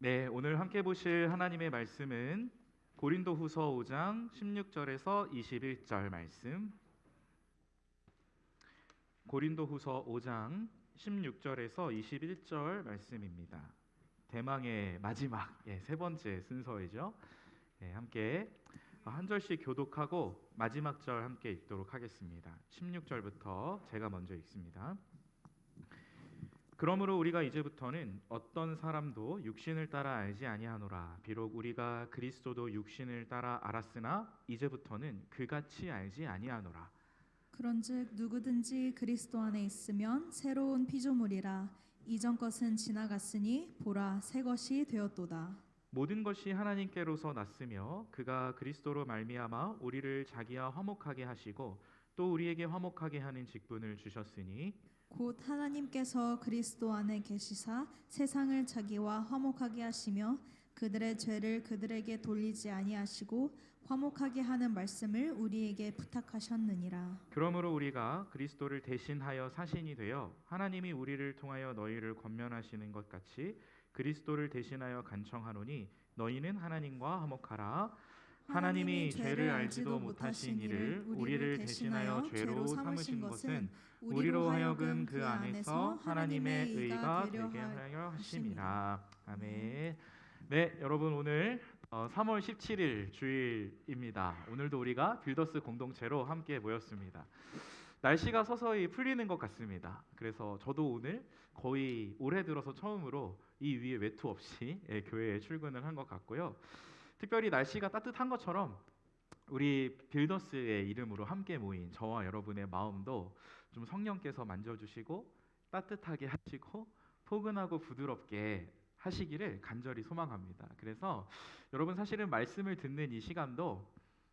네, 오늘 함께 보실 하나님의 말씀은 고린도후서 5장 16절에서 21절 말씀. 고린도후서 5장 16절에서 21절 말씀입니다. 대망의 마지막 세 번째 순서이죠. 함께 한 절씩 교독하고 마지막 절 함께 읽도록 하겠습니다. 16절부터 제가 먼저 읽습니다. 그러므로 우리가 이제부터는 어떤 사람도 육신을 따라 알지 아니하노라. 비록 우리가 그리스도도 육신을 따라 알았으나 이제부터는 그같이 알지 아니하노라. 그런즉 누구든지 그리스도 안에 있으면 새로운 피조물이라. 이전 것은 지나갔으니 보라 새 것이 되었도다. 모든 것이 하나님께로서 났으며 그가 그리스도로 말미암아 우리를 자기와 화목하게 하시고 또 우리에게 화목하게 하는 직분을 주셨으니 곧 하나님께서 그리스도 안에 계시사 세상을 자기와 화목하게 하시며 그들의 죄를 그들에게 돌리지 아니하시고 화목하게 하는 말씀을 우리에게 부탁하셨느니라. 그러므로 우리가 그리스도를 대신하여 사신이 되어 하나님이 우리를 통하여 너희를 권면하시는 것 같이 그리스도를 대신하여 간청하노니 너희는 하나님과 화목하라. 하나님이 하나님이 죄를 죄를 알지도 알지도 못하신 못하신 이를 이를 우리를 우리를 대신하여 대신하여 죄로 죄로 삼으신 삼으신 것은 것은 우리로 우리로 하여금 하여금 그 그 안에서 안에서 하나님의 하나님의 의가 의가 되려 되게 하려 하심이라. 하심이라. 아멘. 아멘. 네, 여러분 오늘 3월 17일 주일입니다. 오늘도 우리가 빌더스 공동체로 함께 모였습니다. 날씨가 서서히 풀리는 것 같습니다. 그래서 저도 오늘 거의 올해 들어서 처음으로 이 위에 외투 없이 교회에 출근을 한 것 같고요. 특별히 날씨가 따뜻한 것처럼 우리 빌더스의 이름으로 함께 모인 저와 여러분의 마음도 좀 성령께서 만져주시고 따뜻하게 하시고 포근하고 부드럽게 하시기를 간절히 소망합니다. 그래서 여러분 사실은 말씀을 듣는 이 시간도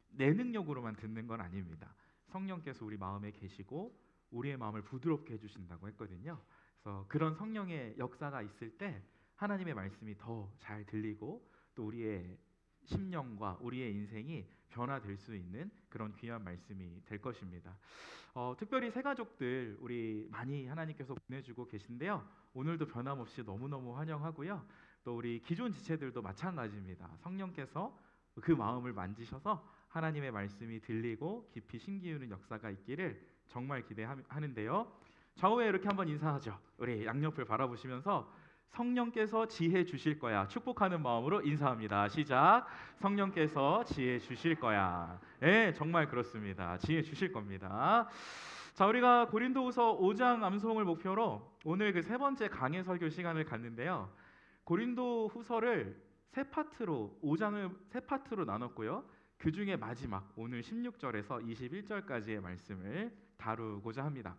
내 능력으로만 듣는 건 아닙니다. 성령께서 우리 마음에 계시고 우리의 마음을 부드럽게 해주신다고 했거든요. 그래서 그런 성령의 역사가 있을 때 하나님의 말씀이 더 잘 들리고 또 우리의 심령과 우리의 인생이 변화될 수 있는 그런 귀한 말씀이 될 것입니다. 특별히 새 가족들 우리 많이 하나님께서 보내주고 계신데요. 오늘도 변함없이 너무너무 환영하고요. 또 우리 기존 지체들도 마찬가지입니다. 성령께서 그 마음을 만지셔서 하나님의 말씀이 들리고 깊이 심기우는 역사가 있기를 정말 기대하는데요. 좌우에 이렇게 한번 인사하죠. 우리 양옆을 바라보시면서 성령께서 지혜 주실 거야. 축복하는 마음으로 인사합니다. 시작. 성령께서 지혜 주실 거야. 예, 정말 그렇습니다. 지혜 주실 겁니다. 자, 우리가 고린도후서 5장 암송을 목표로 오늘 그 세 번째 강해 설교 시간을 갖는데요. 고린도후서를 세 파트로 5장을 세 파트로 나눴고요. 그 중에 마지막 오늘 16절에서 21절까지의 말씀을 다루고자 합니다.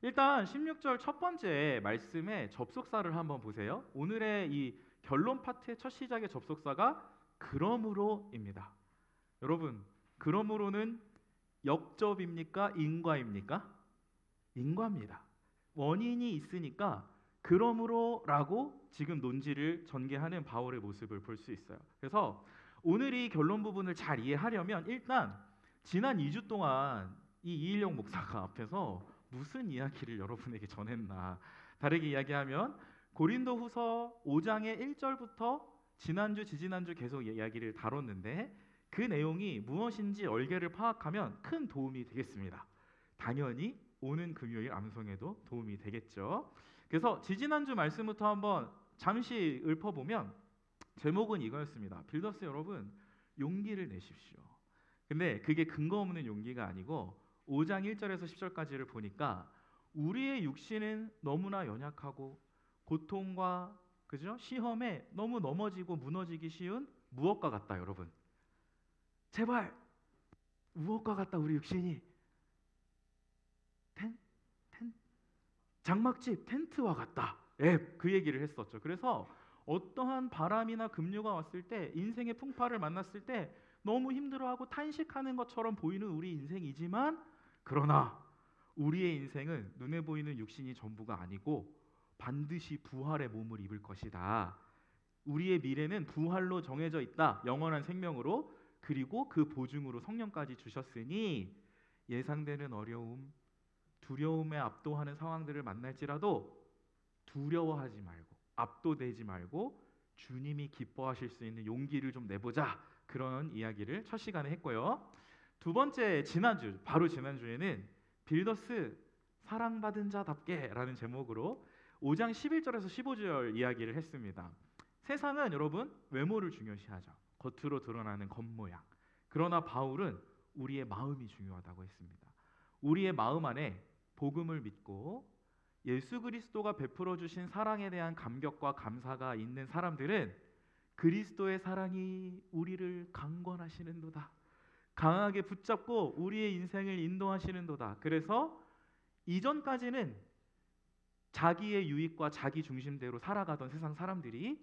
일단 16절 첫 번째 말씀의 접속사를 한번 보세요. 오늘의 이 결론 파트의 첫 시작의 접속사가 그러므로입니다. 여러분, 그러므로는 역접입니까? 인과입니까? 인과입니다. 원인이 있으니까 그러므로라고 지금 논지를 전개하는 바울의 모습을 볼 수 있어요. 그래서 오늘 이 결론 부분을 잘 이해하려면 일단 지난 2주 동안 이 이일용 목사가 앞에서 무슨 이야기를 여러분에게 전했나. 다르게 이야기하면 고린도후서 5장의 1절부터 지난주 지지난주 계속 이야기를 다뤘는데 그 내용이 무엇인지 얼개를 파악하면 큰 도움이 되겠습니다. 당연히 오는 금요일 암송에도 도움이 되겠죠. 그래서 지지난주 말씀부터 한번 잠시 읊어보면 제목은 이거였습니다. 빌더스 여러분, 용기를 내십시오. 근데 그게 근거 없는 용기가 아니고 5장 1절에서 10절까지를 보니까 우리의 육신은 너무나 연약하고 고통과 그죠? 시험에 너무 넘어지고 무너지기 쉬운 무엇과 같다, 여러분. 제발 무엇과 같다, 우리 육신이. 텐? 텐? 장막집 텐트와 같다. 예, 그 얘기를 했었죠. 그래서 어떠한 바람이나 급류가 왔을 때 인생의 풍파를 만났을 때 너무 힘들어하고 탄식하는 것처럼 보이는 우리 인생이지만 그러나 우리의 인생은 눈에 보이는 육신이 전부가 아니고 반드시 부활의 몸을 입을 것이다. 우리의 미래는 부활로 정해져 있다. 영원한 생명으로. 그리고 그 보증으로 성령까지 주셨으니 예상되는 어려움, 두려움에 압도하는 상황들을 만날지라도 두려워하지 말고 압도되지 말고 주님이 기뻐하실 수 있는 용기를 좀 내보자, 그런 이야기를 첫 시간에 했고요. 두 번째, 바로 지난주에는 빌더스 사랑받은 자답게라는 제목으로 5장 11절에서 15절 이야기를 했습니다. 세상은 여러분 외모를 중요시하죠. 겉으로 드러나는 겉모양. 그러나 바울은 우리의 마음이 중요하다고 했습니다. 우리의 마음 안에 복음을 믿고 예수 그리스도가 베풀어 주신 사랑에 대한 감격과 감사가 있는 사람들은 그리스도의 사랑이 우리를 강권하시는도다, 강하게 붙잡고 우리의 인생을 인도하시는도다. 그래서 이전까지는 자기의 유익과 자기 중심대로 살아가던 세상 사람들이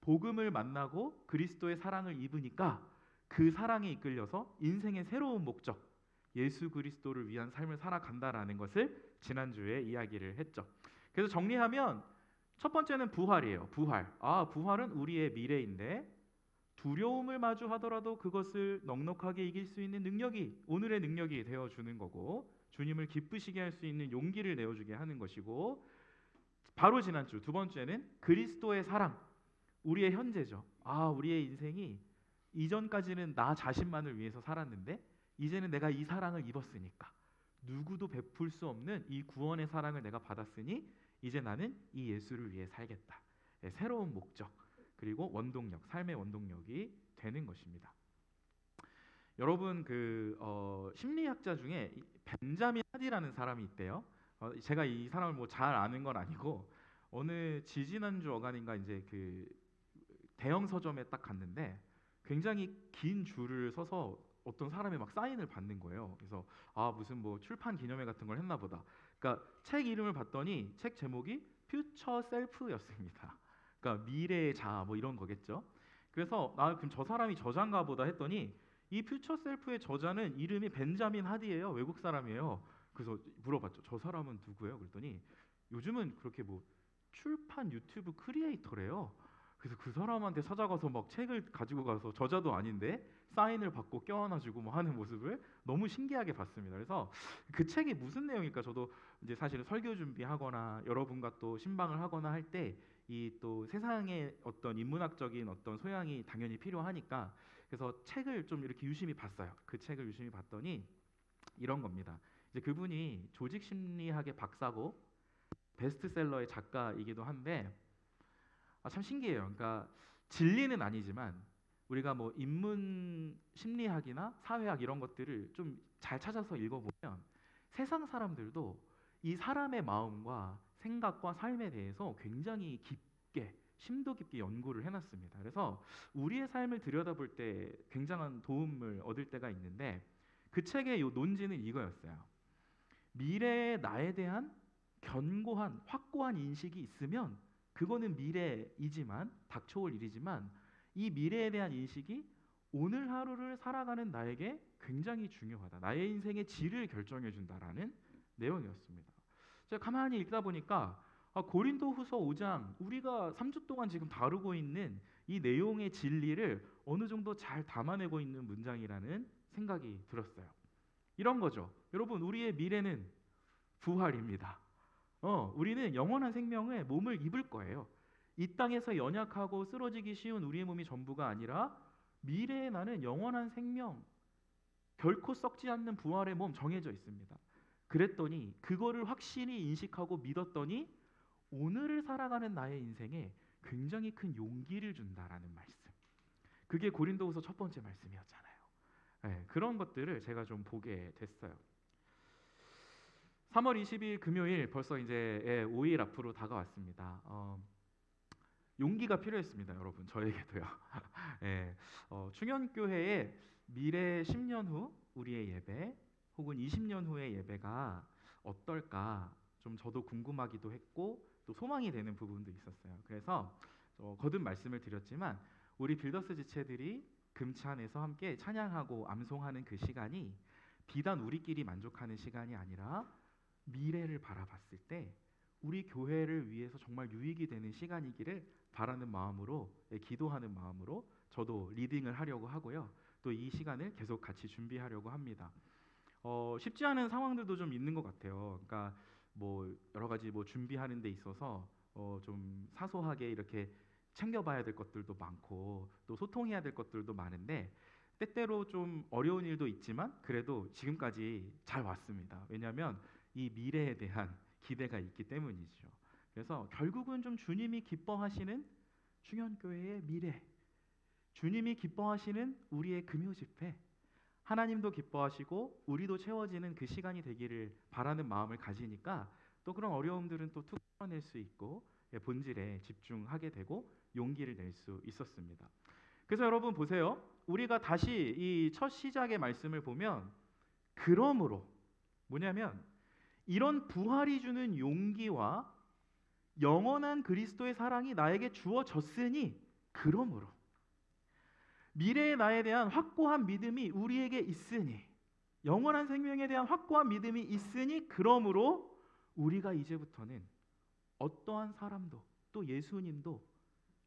복음을 만나고 그리스도의 사랑을 입으니까 그 사랑에 이끌려서 인생의 새로운 목적, 예수 그리스도를 위한 삶을 살아간다라는 것을 지난주에 이야기를 했죠. 그래서 정리하면 첫 번째는 부활이에요. 부활은 우리의 미래인데 두려움을 마주하더라도 그것을 넉넉하게 이길 수 있는 능력이, 오늘의 능력이 되어주는 거고, 주님을 기쁘시게 할 수 있는 용기를 내어주게 하는 것이고, 바로 지난주 두 번째는 그리스도의 사랑, 우리의 현재죠. 우리의 인생이 이전까지는 나 자신만을 위해서 살았는데 이제는 내가 이 사랑을 입었으니까, 누구도 베풀 수 없는 이 구원의 사랑을 내가 받았으니 이제 나는 이 예수를 위해 살겠다. 새로운 목적, 그리고 원동력, 삶의 원동력이 되는 것입니다. 여러분 심리학자 중에 벤자민 하디라는 사람이 있대요. 제가 이 사람을 뭐 잘 아는 건 아니고 어느 지지난주 어간인가 이제 그 대형 서점에 딱 갔는데 굉장히 긴 줄을 서서 어떤 사람이 막 사인을 받는 거예요. 그래서 무슨 뭐 출판 기념회 같은 걸 했나 보다. 그러니까 책 이름을 봤더니 책 제목이 퓨처 셀프였습니다. 그러니까 미래의 자아 뭐 이런 거겠죠. 그래서 그럼 저 사람이 저자인가 보다 했더니 이 퓨처 셀프의 저자는 이름이 벤자민 하디예요. 외국 사람이에요. 그래서 물어봤죠. 저 사람은 누구예요? 그랬더니 요즘은 그렇게 뭐 출판 유튜브 크리에이터래요. 그래서 그 사람한테 찾아가서 막 책을 가지고 가서, 저자도 아닌데 사인을 받고 껴안아주고 뭐 하는 모습을 너무 신기하게 봤습니다. 그래서 그 책이 무슨 내용일까? 저도 이제 사실은 설교 준비하거나 여러분과 또 신방을 하거나 할 때 이 또 세상의 어떤 인문학적인 어떤 소양이 당연히 필요하니까, 그래서 책을 좀 이렇게 유심히 봤어요. 그 책을 유심히 봤더니 이런 겁니다. 이제 그분이 조직 심리학의 박사고 베스트셀러의 작가이기도 한데 참 신기해요. 그러니까 진리는 아니지만 우리가 뭐 인문 심리학이나 사회학 이런 것들을 좀 잘 찾아서 읽어보면 세상 사람들도 이 사람의 마음과 생각과 삶에 대해서 굉장히 깊게, 심도 깊게 연구를 해놨습니다. 그래서 우리의 삶을 들여다볼 때 굉장한 도움을 얻을 때가 있는데, 그 책의 요 논지는 이거였어요. 미래의 나에 대한 견고한, 확고한 인식이 있으면 그거는 미래이지만, 닥쳐올 일이지만, 이 미래에 대한 인식이 오늘 하루를 살아가는 나에게 굉장히 중요하다. 나의 인생의 질을 결정해 준다라는 내용이었습니다. 제가 가만히 읽다 보니까 고린도후서 5장, 우리가 3주 동안 지금 다루고 있는 이 내용의 진리를 어느 정도 잘 담아내고 있는 문장이라는 생각이 들었어요. 이런 거죠. 여러분, 우리의 미래는 부활입니다. 우리는 영원한 생명의 몸을 입을 거예요. 이 땅에서 연약하고 쓰러지기 쉬운 우리의 몸이 전부가 아니라 미래에 나는 영원한 생명, 결코 썩지 않는 부활의 몸 정해져 있습니다. 그랬더니 그거를 확실히 인식하고 믿었더니 오늘을 살아가는 나의 인생에 굉장히 큰 용기를 준다라는 말씀. 그게 고린도후서 첫 번째 말씀이었잖아요. 네, 그런 것들을 제가 좀 보게 됐어요. 3월 20일 금요일, 벌써 이제 5일 앞으로 다가왔습니다. 용기가 필요했습니다, 여러분. 저에게도요. 예, 충현교회의 미래 10년 후 우리의 예배, 혹은 20년 후의 예배가 어떨까 좀 저도 궁금하기도 했고 또 소망이 되는 부분도 있었어요. 그래서 거듭 말씀을 드렸지만 우리 빌더스 지체들이 금찬에서 함께 찬양하고 암송하는 그 시간이 비단 우리끼리 만족하는 시간이 아니라 미래를 바라봤을 때 우리 교회를 위해서 정말 유익이 되는 시간이기를 바라는 마음으로, 기도하는 마음으로 저도 리딩을 하려고 하고요. 또 이 시간을 계속 같이 준비하려고 합니다. 쉽지 않은 상황들도 좀 있는 것 같아요. 그러니까 뭐 여러 가지 뭐 준비하는 데 있어서 좀 사소하게 이렇게 챙겨봐야 될 것들도 많고 또 소통해야 될 것들도 많은데 때때로 좀 어려운 일도 있지만 그래도 지금까지 잘 왔습니다. 왜냐하면 이 미래에 대한 기대가 있기 때문이죠. 그래서 결국은 좀 주님이 기뻐하시는 충현교회의 미래, 주님이 기뻐하시는 우리의 금요 집회, 하나님도 기뻐하시고 우리도 채워지는 그 시간이 되기를 바라는 마음을 가지니까 또 그런 어려움들은 또 툭 털어낼 수 있고 본질에 집중하게 되고 용기를 낼 수 있었습니다. 그래서 여러분 보세요. 우리가 다시 이 첫 시작의 말씀을 보면 그러므로 뭐냐면 이런 부활이 주는 용기와 영원한 그리스도의 사랑이 나에게 주어졌으니 그러므로 미래의 나에 대한 확고한 믿음이 우리에게 있으니 영원한 생명에 대한 확고한 믿음이 있으니 그러므로 우리가 이제부터는 어떠한 사람도 또 예수님도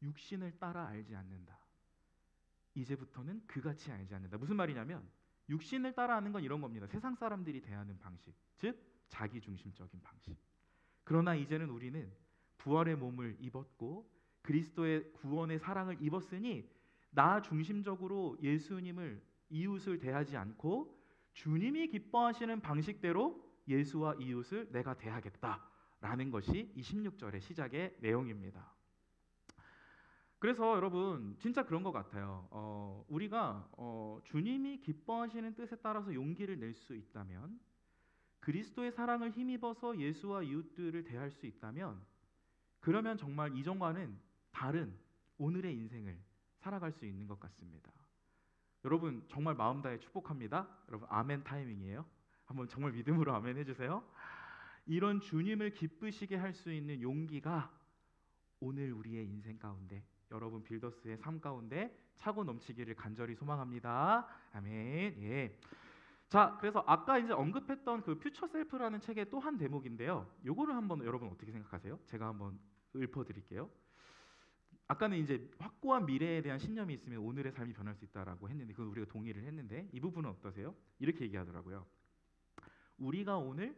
육신을 따라 알지 않는다. 이제부터는 그같이 알지 않는다. 무슨 말이냐면 육신을 따라하는 건 이런 겁니다. 세상 사람들이 대하는 방식, 즉 자기중심적인 방식. 그러나 이제는 우리는 부활의 몸을 입었고 그리스도의 구원의 사랑을 입었으니 나 중심적으로 예수님을 이웃을 대하지 않고 주님이 기뻐하시는 방식대로 예수와 이웃을 내가 대하겠다라는 것이 이 16절의 시작의 내용입니다. 그래서 여러분 진짜 그런 것 같아요. 우리가 주님이 기뻐하시는 뜻에 따라서 용기를 낼 수 있다면 그리스도의 사랑을 힘입어서 예수와 이웃들을 대할 수 있다면 그러면 정말 이전과는 다른 오늘의 인생을 살아갈 수 있는 것 같습니다. 여러분 정말 마음 다해 축복합니다. 여러분 아멘 타이밍이에요. 한번 정말 믿음으로 아멘 해주세요. 이런 주님을 기쁘시게 할 수 있는 용기가 오늘 우리의 인생 가운데 여러분 빌더스의 삶 가운데 차고 넘치기를 간절히 소망합니다. 아멘. 예. 자, 그래서 아까 이제 언급했던 그 퓨처 셀프라는 책의 또 한 대목인데요. 요거를 한번 여러분 어떻게 생각하세요? 제가 한번 읊어드릴게요. 아까는 이제 확고한 미래에 대한 신념이 있으면 오늘의 삶이 변할 수 있다라고 했는데 그건 우리가 동의를 했는데 이 부분은 어떠세요? 이렇게 얘기하더라고요. 우리가 오늘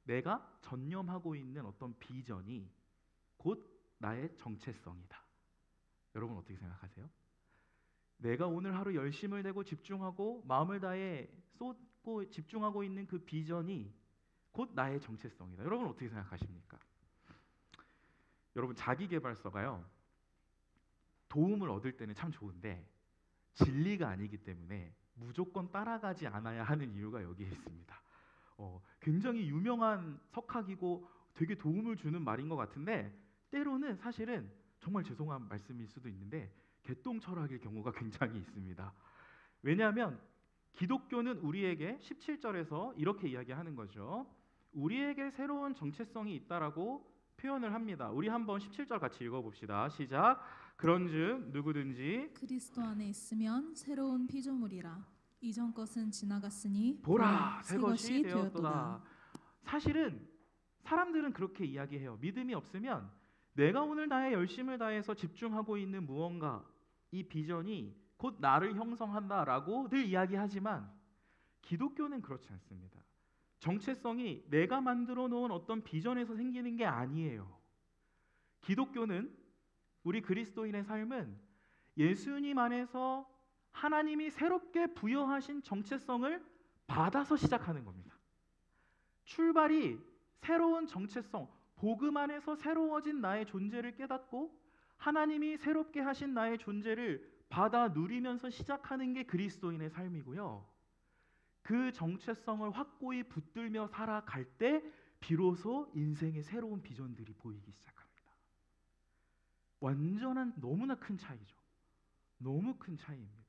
내가 전념하고 있는 어떤 비전이 곧 나의 정체성이다. 여러분 어떻게 생각하세요? 내가 오늘 하루 열심을 내고 집중하고 마음을 다해 쏟고 집중하고 있는 그 비전이 곧 나의 정체성이다. 여러분 어떻게 생각하십니까? 여러분 자기계발서가요. 도움을 얻을 때는 참 좋은데 진리가 아니기 때문에 무조건 따라가지 않아야 하는 이유가 여기에 있습니다. 굉장히 유명한 석학이고 되게 도움을 주는 말인 것 같은데 때로는 사실은 정말 죄송한 말씀일 수도 있는데 개똥 철학일 경우가 굉장히 있습니다. 왜냐하면 기독교는 우리에게 17절에서 이렇게 이야기하는 거죠. 우리에게 새로운 정체성이 있다라고 표현을 합니다. 우리 한번 17절 같이 읽어봅시다. 시작. 그런즉 누구든지 그리스도 안에 있으면 새로운 피조물이라 이전 것은 지나갔으니 보라 새 것이 되었도다. 사실은 사람들은 그렇게 이야기해요. 믿음이 없으면 내가 오늘 나의 열심을 다해서 집중하고 있는 무언가 이 비전이 곧 나를 형성한다라고 늘 이야기하지만 기독교는 그렇지 않습니다. 정체성이 내가 만들어 놓은 어떤 비전에서 생기는 게 아니에요. 기독교는 우리 그리스도인의 삶은 예수님 안에서 하나님이 새롭게 부여하신 정체성을 받아서 시작하는 겁니다. 출발이 새로운 정체성, 복음 안에서 새로워진 나의 존재를 깨닫고 하나님이 새롭게 하신 나의 존재를 받아 누리면서 시작하는 게 그리스도인의 삶이고요. 그 정체성을 확고히 붙들며 살아갈 때 비로소 인생의 새로운 비전들이 보이기 시작합니다. 완전한 너무나 큰 차이죠. 너무 큰 차이입니다.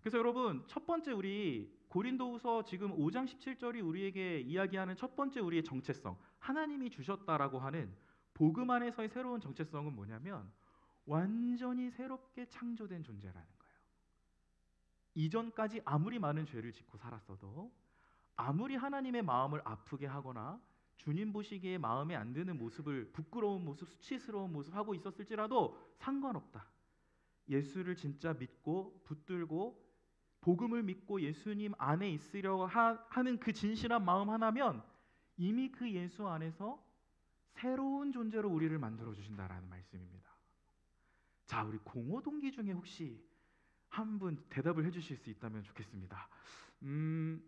그래서 여러분 첫 번째 우리 고린도후서 지금 5장 17절이 우리에게 이야기하는 첫 번째 우리의 정체성, 하나님이 주셨다라고 하는 복음 안에서의 새로운 정체성은 뭐냐면 완전히 새롭게 창조된 존재라는 거예요. 이전까지 아무리 많은 죄를 짓고 살았어도 아무리 하나님의 마음을 아프게 하거나 주님 보시기에 마음에 안 드는 모습을 부끄러운 모습, 수치스러운 모습 하고 있었을지라도 상관없다. 예수를 진짜 믿고 붙들고 복음을 믿고 예수님 안에 있으려고 하는 그 진실한 마음 하나면 이미 그 예수 안에서 새로운 존재로 우리를 만들어 주신다라는 말씀입니다. 자, 우리 공호 동기 중에 혹시 한 분 대답을 해주실 수 있다면 좋겠습니다. 눈을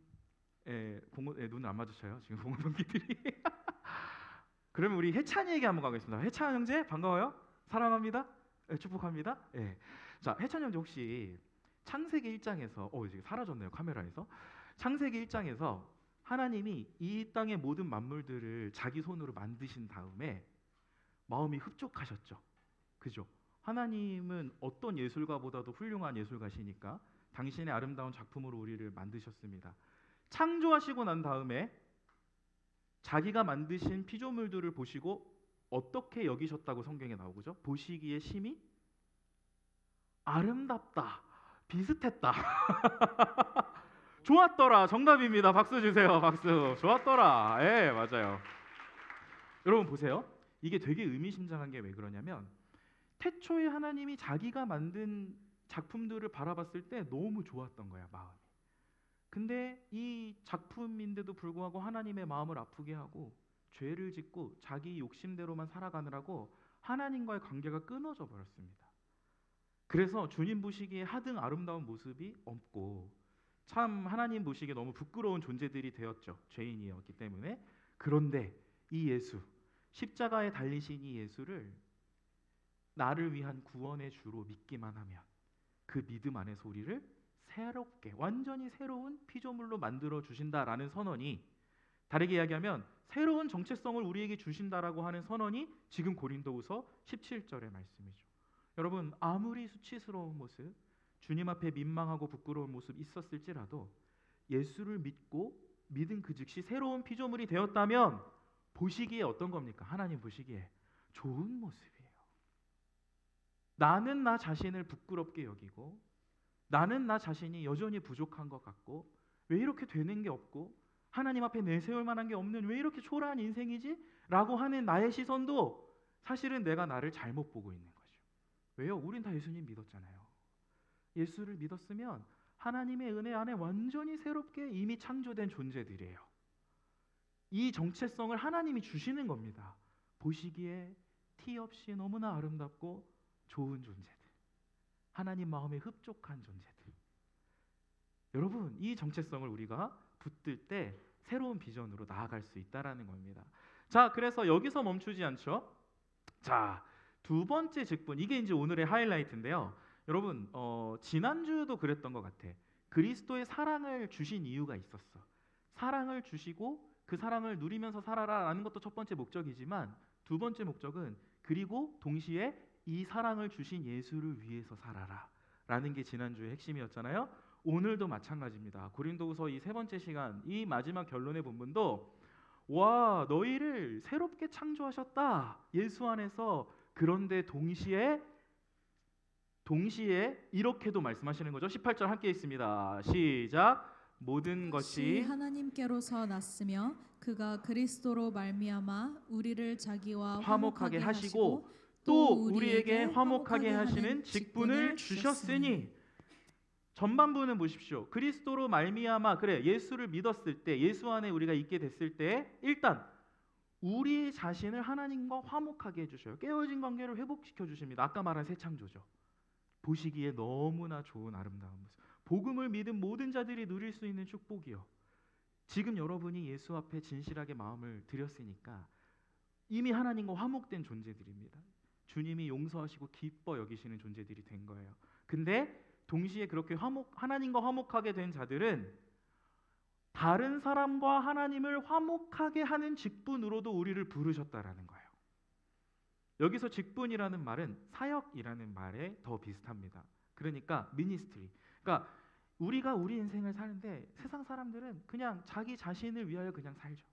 안 마주쳐요 지금 공호 동기들이. 그러면 우리 해찬이에게 한번 가겠습니다. 해찬 형제 반가워요. 사랑합니다. 축복합니다. 자, 해찬 형제 혹시 창세기 1장에서 이제 사라졌네요 카메라에서. 창세기 1장에서 하나님이 이 땅의 모든 만물들을 자기 손으로 만드신 다음에 마음이 흡족하셨죠. 그죠? 하나님은 어떤 예술가보다도 훌륭한 예술가시니까 당신의 아름다운 작품으로 우리를 만드셨습니다. 창조하시고 난 다음에 자기가 만드신 피조물들을 보시고 어떻게 여기셨다고 성경에 나오죠? 보시기에 심히 아름답다, 비슷했다. 좋았더라. 정답입니다. 박수 주세요. 박수. 좋았더라. 맞아요. 여러분 보세요. 이게 되게 의미심장한 게 왜 그러냐면 태초에 하나님이 자기가 만든 작품들을 바라봤을 때 너무 좋았던 거야, 마음이. 근데 이 작품인데도 불구하고 하나님의 마음을 아프게 하고 죄를 짓고 자기 욕심대로만 살아가느라고 하나님과의 관계가 끊어져 버렸습니다. 그래서 주님 보시기에 하등 아름다운 모습이 없고 참 하나님 보시기에 너무 부끄러운 존재들이 되었죠. 죄인이었기 때문에. 그런데 이 예수, 십자가에 달리신 이 예수를 나를 위한 구원의 주로 믿기만 하면 그 믿음 안에서 우리를 새롭게, 완전히 새로운 피조물로 만들어 주신다라는 선언이, 다르게 이야기하면 새로운 정체성을 우리에게 주신다라고 하는 선언이 지금 고린도후서 17절의 말씀이죠. 여러분, 아무리 수치스러운 모습, 주님 앞에 민망하고 부끄러운 모습 있었을지라도 예수를 믿고 믿은 그 즉시 새로운 피조물이 되었다면 보시기에 어떤 겁니까? 하나님 보시기에 좋은 모습이에요. 나는 나 자신을 부끄럽게 여기고 나는 나 자신이 여전히 부족한 것 같고 왜 이렇게 되는 게 없고 하나님 앞에 내세울 만한 게 없는 왜 이렇게 초라한 인생이지? 라고 하는 나의 시선도 사실은 내가 나를 잘못 보고 있는 거죠. 왜요? 우린 다 예수님 믿었잖아요. 예수를 믿었으면 하나님의 은혜 안에 완전히 새롭게 이미 창조된 존재들이에요. 이 정체성을 하나님이 주시는 겁니다. 보시기에 티 없이 너무나 아름답고 좋은 존재들, 하나님 마음에 흡족한 존재들. 여러분, 이 정체성을 우리가 붙들 때 새로운 비전으로 나아갈 수 있다라는 겁니다. 자, 그래서 여기서 멈추지 않죠. 자, 두 번째 직분, 이게 이제 오늘의 하이라이트인데요. 여러분, 지난주도 그랬던 것 같아. 그리스도의 사랑을 주신 이유가 있었어. 사랑을 주시고 그 사랑을 누리면서 살아라라는 것도 첫 번째 목적이지만 두 번째 목적은 그리고 동시에 이 사랑을 주신 예수를 위해서 살아라라는 게 지난주의 핵심이었잖아요. 오늘도 마찬가지입니다. 고린도후서 이 세 번째 시간, 이 마지막 결론의 본문도 와, 너희를 새롭게 창조하셨다. 예수 안에서. 그런데 동시에 이렇게도 말씀하시는 거죠. 18절 함께 있습니다. 시작. 모든 것이 하나님께로서 났으며 그가 그리스도로 말미암아 우리를 자기와 화목하게 하시고 또 우리에게 화목하게 하시는 직분을 주셨으니. 전반부는 보십시오. 그리스도로 말미암아, 그래, 예수를 믿었을 때, 예수 안에 우리가 있게 됐을 때 일단 우리 자신을 하나님과 화목하게 해주셔요. 깨어진 관계를 회복시켜 주십니다. 아까 말한 새 창조죠. 보시기에 너무나 좋은 아름다운 모습. 복음을 믿은 모든 자들이 누릴 수 있는 축복이요. 지금 여러분이 예수 앞에 진실하게 마음을 드렸으니까 이미 하나님과 화목된 존재들입니다. 주님이 용서하시고 기뻐 여기시는 존재들이 된 거예요. 근데 동시에 그렇게 하나님과 화목하게 된 자들은 다른 사람과 하나님을 화목하게 하는 직분으로도 우리를 부르셨다라는 거예요. 여기서 직분이라는 말은 사역이라는 말에 더 비슷합니다. 그러니까 미니스트리. 그러니까 우리가 우리 인생을 사는데 세상 사람들은 그냥 자기 자신을 위하여 그냥 살죠.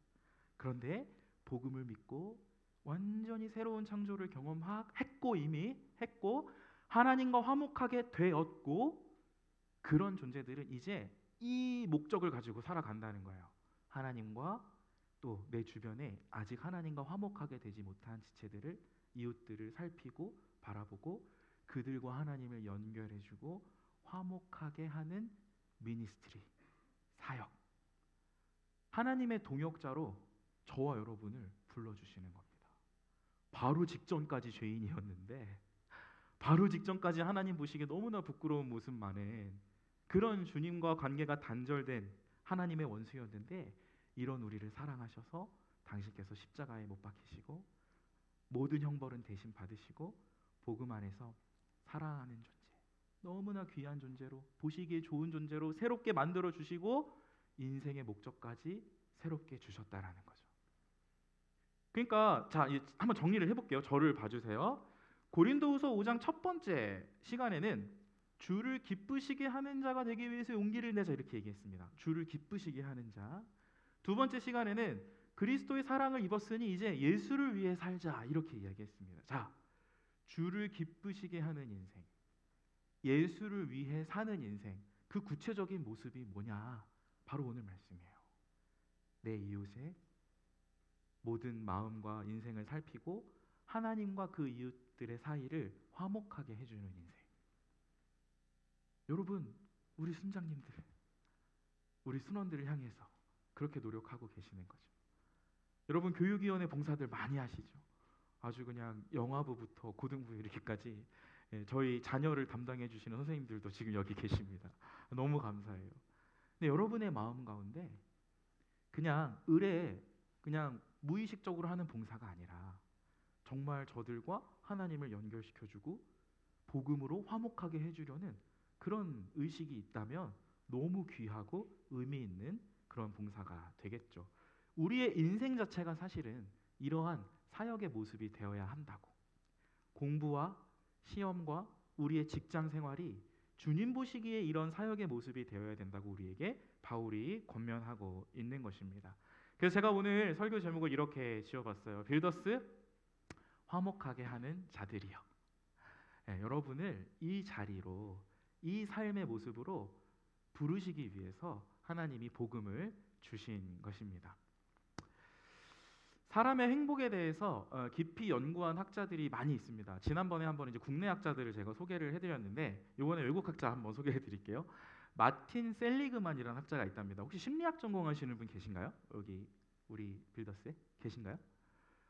그런데 복음을 믿고 완전히 새로운 창조를 경험했고 이미 했고 하나님과 화목하게 되었고 그런 존재들은 이제 이 목적을 가지고 살아간다는 거예요. 하나님과 또 내 주변에 아직 하나님과 화목하게 되지 못한 지체들을, 이웃들을 살피고 바라보고 그들과 하나님을 연결해주고 화목하게 하는 미니스트리, 사역. 하나님의 동역자로 저와 여러분을 불러주시는 겁니다. 바로 직전까지 죄인이었는데 바로 직전까지 하나님 보시기에 너무나 부끄러운 모습 많은 그런 주님과 관계가 단절된 하나님의 원수였는데, 이런 우리를 사랑하셔서 당신께서 십자가에 못 박히시고 모든 형벌은 대신 받으시고 복음 안에서 사랑하는 존재, 너무나 귀한 존재로, 보시기에 좋은 존재로 새롭게 만들어 주시고 인생의 목적까지 새롭게 주셨다라는 거죠. 그러니까 자, 한번 정리를 해볼게요. 저를 봐주세요. 고린도후서 5장 첫 번째 시간에는 주를 기쁘시게 하는 자가 되기 위해서 용기를 내자, 이렇게 얘기했습니다. 주를 기쁘시게 하는 자. 두 번째 시간에는 그리스도의 사랑을 입었으니 이제 예수를 위해 살자, 이렇게 이야기했습니다. 자, 주를 기쁘시게 하는 인생, 예수를 위해 사는 인생, 그 구체적인 모습이 뭐냐? 바로 오늘 말씀이에요. 내 이웃의 모든 마음과 인생을 살피고 하나님과 그 이웃들의 사이를 화목하게 해주는 인생. 여러분, 우리 순장님들, 우리 순원들을 향해서 그렇게 노력하고 계시는 거죠. 여러분, 교육위원회 봉사들 많이 하시죠. 아주 그냥 영화부부터 고등부 이렇게까지, 저희 자녀를 담당해 주시는 선생님들도 지금 여기 계십니다. 너무 감사해요. 근데 여러분의 마음 가운데 그냥 그냥 무의식적으로 하는 봉사가 아니라 정말 저들과 하나님을 연결시켜주고 복음으로 화목하게 해주려는 그런 의식이 있다면 너무 귀하고 의미 있는 그런 봉사가 되겠죠. 우리의 인생 자체가 사실은 이러한 사역의 모습이 되어야 한다고. 공부와 시험과 우리의 직장 생활이 주님 보시기에 이런 사역의 모습이 되어야 된다고 우리에게 바울이 권면하고 있는 것입니다. 그래서 제가 오늘 설교 제목을 이렇게 지어봤어요. 빌더스 화목하게 하는 자들이요. 여러분을 이 자리로, 이 삶의 모습으로 부르시기 위해서 하나님이 복음을 주신 것입니다. 사람의 행복에 대해서 깊이 연구한 학자들이 많이 있습니다. 지난번에 한번 이제 국내 학자들을 제가 소개를 해드렸는데, 이번에 외국 학자 한번 소개해드릴게요. 마틴 셀리그만이라는 학자가 있답니다. 혹시 심리학 전공하시는 분 계신가요? 여기 우리 빌더스에 계신가요?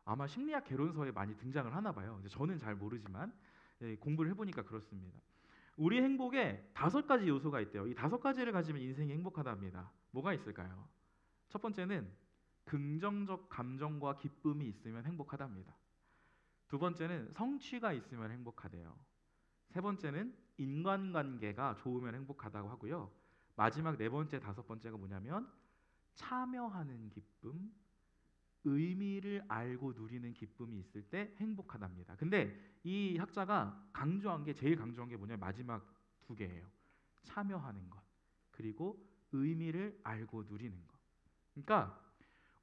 아마 심리학 개론서에 많이 등장을 하나 봐요. 이제 저는 잘 모르지만 공부를 해보니까 그렇습니다. 우리 행복에 5가지 요소가 있대요. 이 5가지를 가지면 인생이 행복하답니다. 뭐가 있을까요? 첫 번째는 긍정적 감정과 기쁨이 있으면 행복하답니다. 두 번째는 성취가 있으면 행복하대요. 세 번째는 인간관계가 좋으면 행복하다고 하고요. 마지막 4번째, 5번째가 뭐냐면 참여하는 기쁨, 의미를 알고 누리는 기쁨이 있을 때 행복하답니다. 근데 이 학자가 제일 강조한 게 뭐냐면 마지막 2개예요. 참여하는 것, 그리고 의미를 알고 누리는 것. 그러니까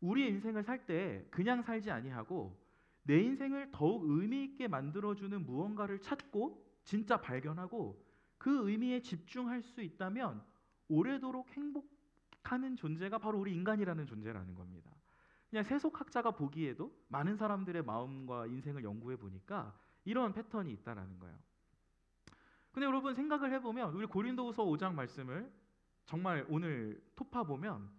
우리 인생을 살 때 그냥 살지 아니하고 내 인생을 더욱 의미 있게 만들어주는 무언가를 찾고 진짜 발견하고 그 의미에 집중할 수 있다면 오래도록 행복하는 존재가 바로 우리 인간이라는 존재라는 겁니다. 그냥 세속학자가 보기에도 많은 사람들의 마음과 인생을 연구해 보니까 이런 패턴이 있다라는 거예요. 근데 여러분, 생각을 해보면 우리 고린도후서 5장 말씀을 정말 오늘 토파 보면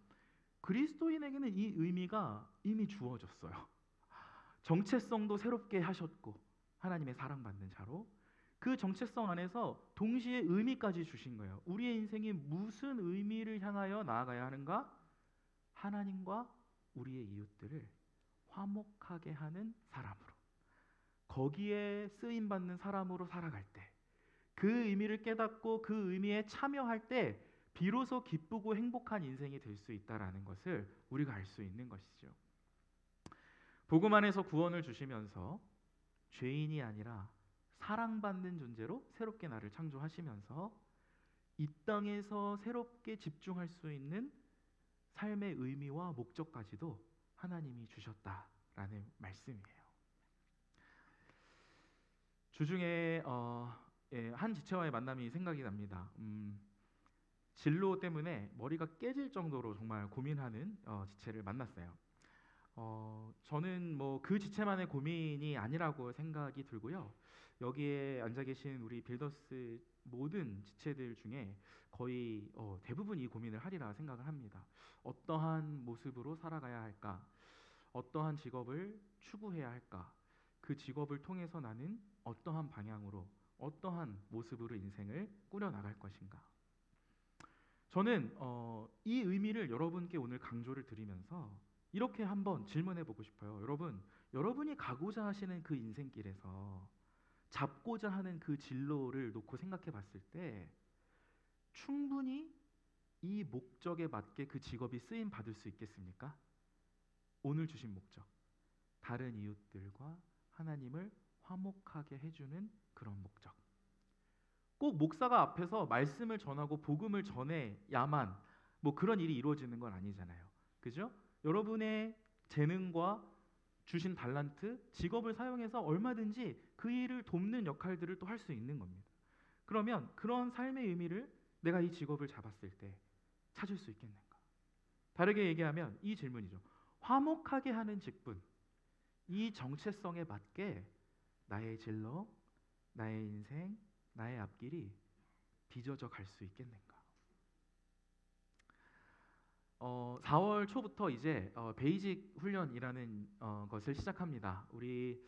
그리스도인에게는 이 의미가 이미 주어졌어요. 정체성도 새롭게 하셨고 하나님의 사랑받는 자로, 그 정체성 안에서 동시에 의미까지 주신 거예요. 우리의 인생이 무슨 의미를 향하여 나아가야 하는가? 하나님과 우리의 이웃들을 화목하게 하는 사람으로, 거기에 쓰임받는 사람으로 살아갈 때, 그 의미를 깨닫고 그 의미에 참여할 때 비로소 기쁘고 행복한 인생이 될 수 있다라는 것을 우리가 알 수 있는 것이죠. 복음 안에서 구원을 주시면서 죄인이 아니라 사랑받는 존재로 새롭게 나를 창조하시면서 이 땅에서 새롭게 집중할 수 있는 삶의 의미와 목적까지도 하나님이 주셨다라는 말씀이에요. 주중에 한 지체와의 만남이 생각이 납니다. 진로 때문에 머리가 깨질 정도로 정말 고민하는 지체를 만났어요. 저는 뭐 그 지체만의 고민이 아니라고 생각이 들고요. 여기에 앉아 계신 우리 빌더스 모든 지체들 중에 거의 대부분 이 고민을 하리라 생각을 합니다. 어떠한 모습으로 살아가야 할까? 어떠한 직업을 추구해야 할까? 그 직업을 통해서 나는 어떠한 방향으로 어떠한 모습으로 인생을 꾸려 나갈 것인가? 저는 이 의미를 여러분께 오늘 강조를 드리면서 이렇게 한번 질문해 보고 싶어요. 여러분이 가고자 하시는 그 인생길에서 잡고자 하는 그 진로를 놓고 생각해 봤을 때 충분히 이 목적에 맞게 그 직업이 쓰임 받을 수 있겠습니까? 오늘 주신 목적, 다른 이웃들과 하나님을 화목하게 해주는 그런 목적. 꼭 목사가 앞에서 말씀을 전하고 복음을 전해야만 뭐 그런 일이 이루어지는 건 아니잖아요. 그죠? 여러분의 재능과 주신 달란트, 직업을 사용해서 얼마든지 그 일을 돕는 역할들을 또 할 수 있는 겁니다. 그러면 그런 삶의 의미를 내가 이 직업을 잡았을 때 찾을 수 있겠는가? 다르게 얘기하면 이 질문이죠. 화목하게 하는 직분, 이 정체성에 맞게 나의 진로, 나의 인생, 나의 앞길이 빚어져 갈 수 있겠는가? 4월 초부터 이제 베이직 훈련이라는 것을 시작합니다. 우리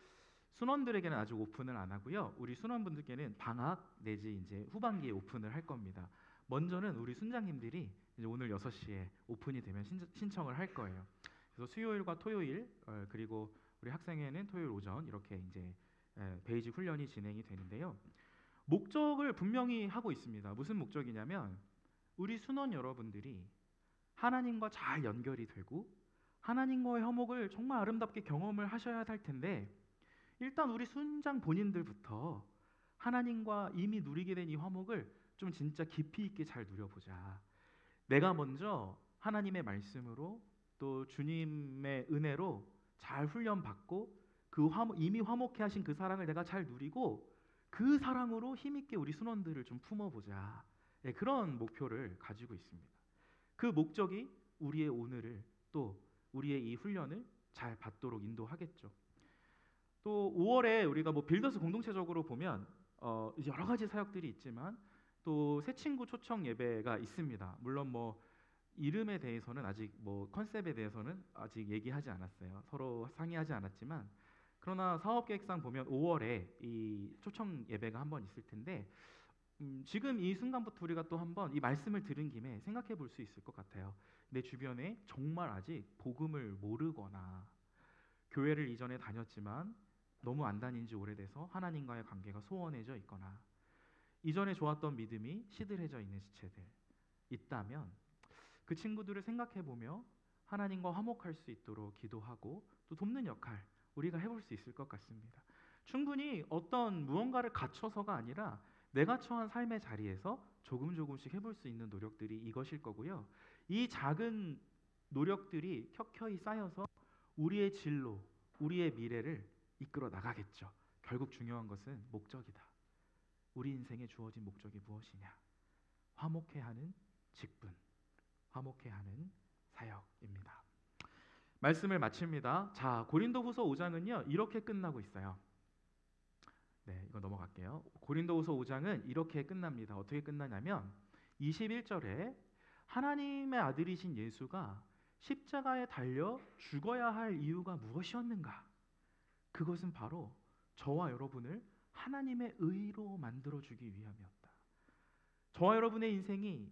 순원들에게는 아직 오픈을 안 하고요. 우리 순원분들께는 방학 내지 이제 후반기에 오픈을 할 겁니다. 먼저는 우리 순장님들이 이제 오늘 6시에 오픈이 되면 신청을 할 거예요. 그래서 수요일과 토요일 그리고 우리 학생회는 토요일 오전 이렇게 이제 베이직 훈련이 진행이 되는데요. 목적을 분명히 하고 있습니다. 무슨 목적이냐면 우리 순원 여러분들이 하나님과 잘 연결이 되고 하나님과의 화목을 정말 아름답게 경험을 하셔야 할 텐데 일단 우리 순장 본인들부터 하나님과 이미 누리게 된 이 화목을 좀 진짜 깊이 있게 잘 누려보자. 내가 먼저 하나님의 말씀으로 또 주님의 은혜로 잘 훈련받고 그 이미 화목해 하신 그 사랑을 내가 잘 누리고 그 사랑으로 힘있게 우리 순원들을 좀 품어보자. 네, 그런 목표를 가지고 있습니다. 그 목적이 우리의 오늘을 또 우리의 이 훈련을 잘 받도록 인도하겠죠. 또 5월에 우리가 뭐 빌더스 공동체적으로 보면 이제 여러 가지 사역들이 있지만 또 새 친구 초청 예배가 있습니다. 물론 뭐 이름에 대해서는 아직 뭐 컨셉에 대해서는 아직 얘기하지 않았어요. 서로 상의하지 않았지만 그러나 사업 계획상 보면 5월에 이 초청 예배가 한번 있을 텐데 지금 이 순간부터 우리가 또 한번 이 말씀을 들은 김에 생각해 볼 수 있을 것 같아요. 내 주변에 정말 아직 복음을 모르거나 교회를 이전에 다녔지만 너무 안 다닌 지 오래돼서 하나님과의 관계가 소원해져 있거나 이전에 좋았던 믿음이 시들해져 있는 지체들 있다면 그 친구들을 생각해 보며 하나님과 화목할 수 있도록 기도하고 또 돕는 역할 우리가 해볼 수 있을 것 같습니다. 충분히 어떤 무언가를 갖춰서가 아니라 내가 처한 삶의 자리에서 조금씩 해볼 수 있는 노력들이 이것일 거고요. 이 작은 노력들이 켜켜이 쌓여서 우리의 진로, 우리의 미래를 이끌어 나가겠죠. 결국 중요한 것은 목적이다. 우리 인생에 주어진 목적이 무엇이냐? 화목해 하는 직분, 화목해 하는 사역입니다. 말씀을 마칩니다. 자, 고린도후서 5장은요. 이렇게 끝나고 있어요. 네, 이거 넘어갈게요. 고린도후서 5장은 이렇게 끝납니다. 어떻게 끝나냐면 21절에 하나님의 아들이신 예수가 십자가에 달려 죽어야 할 이유가 무엇이었는가? 그것은 바로 저와 여러분을 하나님의 의로 만들어 주기 위함이었다. 저와 여러분의 인생이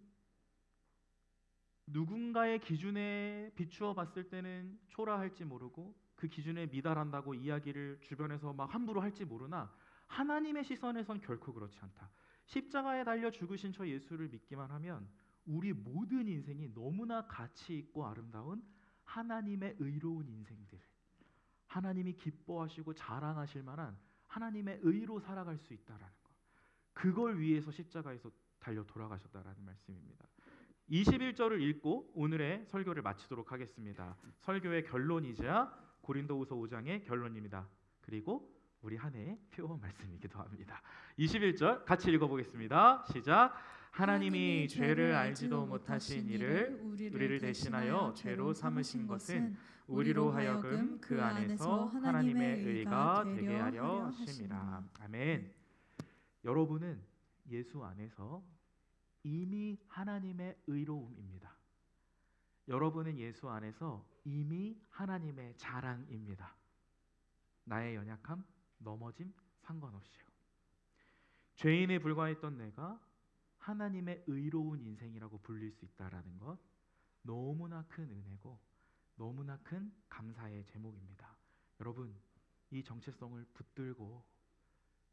누군가의 기준에 비추어 봤을 때는 초라할지 모르고 그 기준에 미달한다고 이야기를 주변에서 막 함부로 할지 모르나 하나님의 시선에선 결코 그렇지 않다. 십자가에 달려 죽으신 저 예수를 믿기만 하면 우리 모든 인생이 너무나 가치 있고 아름다운 하나님의 의로운 인생들, 하나님이 기뻐하시고 자랑하실 만한 하나님의 의로 살아갈 수 있다라는 것. 그걸 위해서 십자가에서 달려 돌아가셨다라는 말씀입니다. 21절을 읽고 오늘의 설교를 마치도록 하겠습니다. 설교의 결론이자 고린도후서 5장의 결론입니다. 그리고 우리 한 해의 표어 말씀이기도 합니다. 21절 같이 읽어보겠습니다. 시작. 하나님이 죄를 알지도 못하신 이를 우리를 대신하여 죄로 삼으신 것은 우리로 하여금 그 안에서 하나님의 의가 되게 하려 하심이라. 아멘. 여러분은 예수 안에서 이미 하나님의 의로움입니다. 여러분은 예수 안에서 이미 하나님의 자랑입니다. 나의 연약함, 넘어짐 상관없이요. 죄인에 불과했던 내가 하나님의 의로운 인생이라고 불릴 수 있다라는 것, 너무나 큰 은혜고 너무나 큰 감사의 제목입니다. 여러분, 이 정체성을 붙들고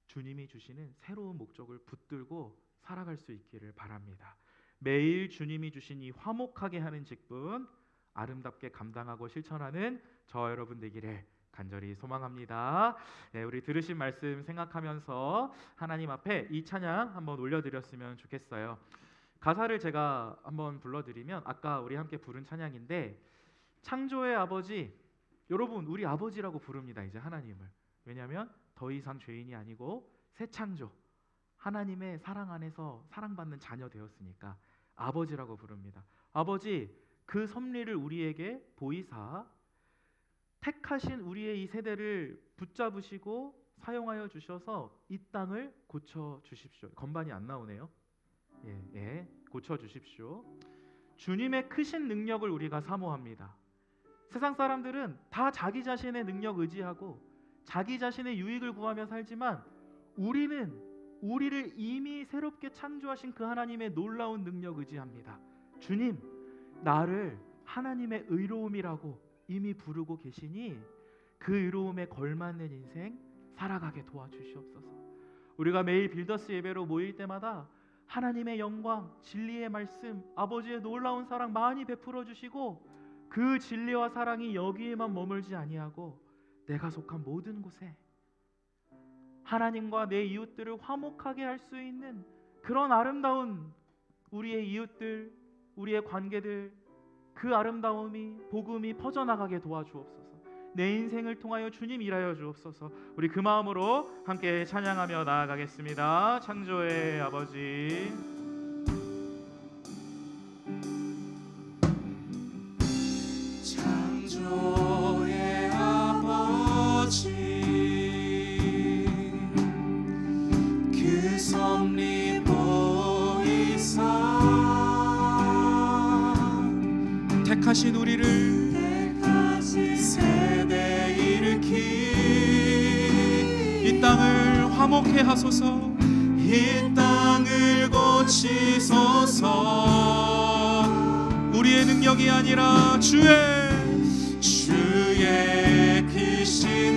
주님이 주시는 새로운 목적을 붙들고 살아갈 수 있기를 바랍니다. 매일 주님이 주신 이 화목하게 하는 직분 아름답게 감당하고 실천하는 저와 여러분 되기를 간절히 소망합니다. 네, 우리 들으신 말씀 생각하면서 하나님 앞에 이 찬양 한번 올려드렸으면 좋겠어요. 가사를 제가 한번 불러드리면, 아까 우리 함께 부른 찬양인데, 창조의 아버지, 여러분 우리 아버지라고 부릅니다. 이제 하나님을. 왜냐하면 더 이상 죄인이 아니고 새 창조, 하나님의 사랑 안에서 사랑받는 자녀 되었으니까 아버지라고 부릅니다. 아버지, 그 섭리를 우리에게 보이사 택하신 우리의 이 세대를 붙잡으시고 사용하여 주셔서 이 땅을 고쳐 주십시오. 건반이 안 나오네요. 고쳐 주십시오. 주님의 크신 능력을 우리가 사모합니다. 세상 사람들은 다 자기 자신의 능력 의지하고 자기 자신의 유익을 구하며 살지만, 우리는 우리를 이미 새롭게 창조하신 그 하나님의 놀라운 능력 의지합니다. 주님, 나를 하나님의 의로움이라고 이미 부르고 계시니 그 의로움에 걸맞는 인생 살아가게 도와주시옵소서. 우리가 매일 빌더스 예배로 모일 때마다 하나님의 영광, 진리의 말씀, 아버지의 놀라운 사랑 많이 베풀어 주시고, 그 진리와 사랑이 여기에만 머물지 아니하고 내가 속한 모든 곳에 하나님과 내 이웃들을 화목하게 할 수 있는 그런 아름다운 우리의 이웃들, 우리의 관계들, 그 아름다움이, 복음이 퍼져나가게 도와주옵소서. 내 인생을 통하여 주님 일하여 주옵소서. 우리 그 마음으로 함께 찬양하며 나아가겠습니다. 창조의 아버지, 창조의 아버지, 그 섭리 보이사 택하신 우리를 세대 일으키 이 땅을 화목해 하소서. 이 땅을 고치소서. 우리의 능력이 아니라 주의 크신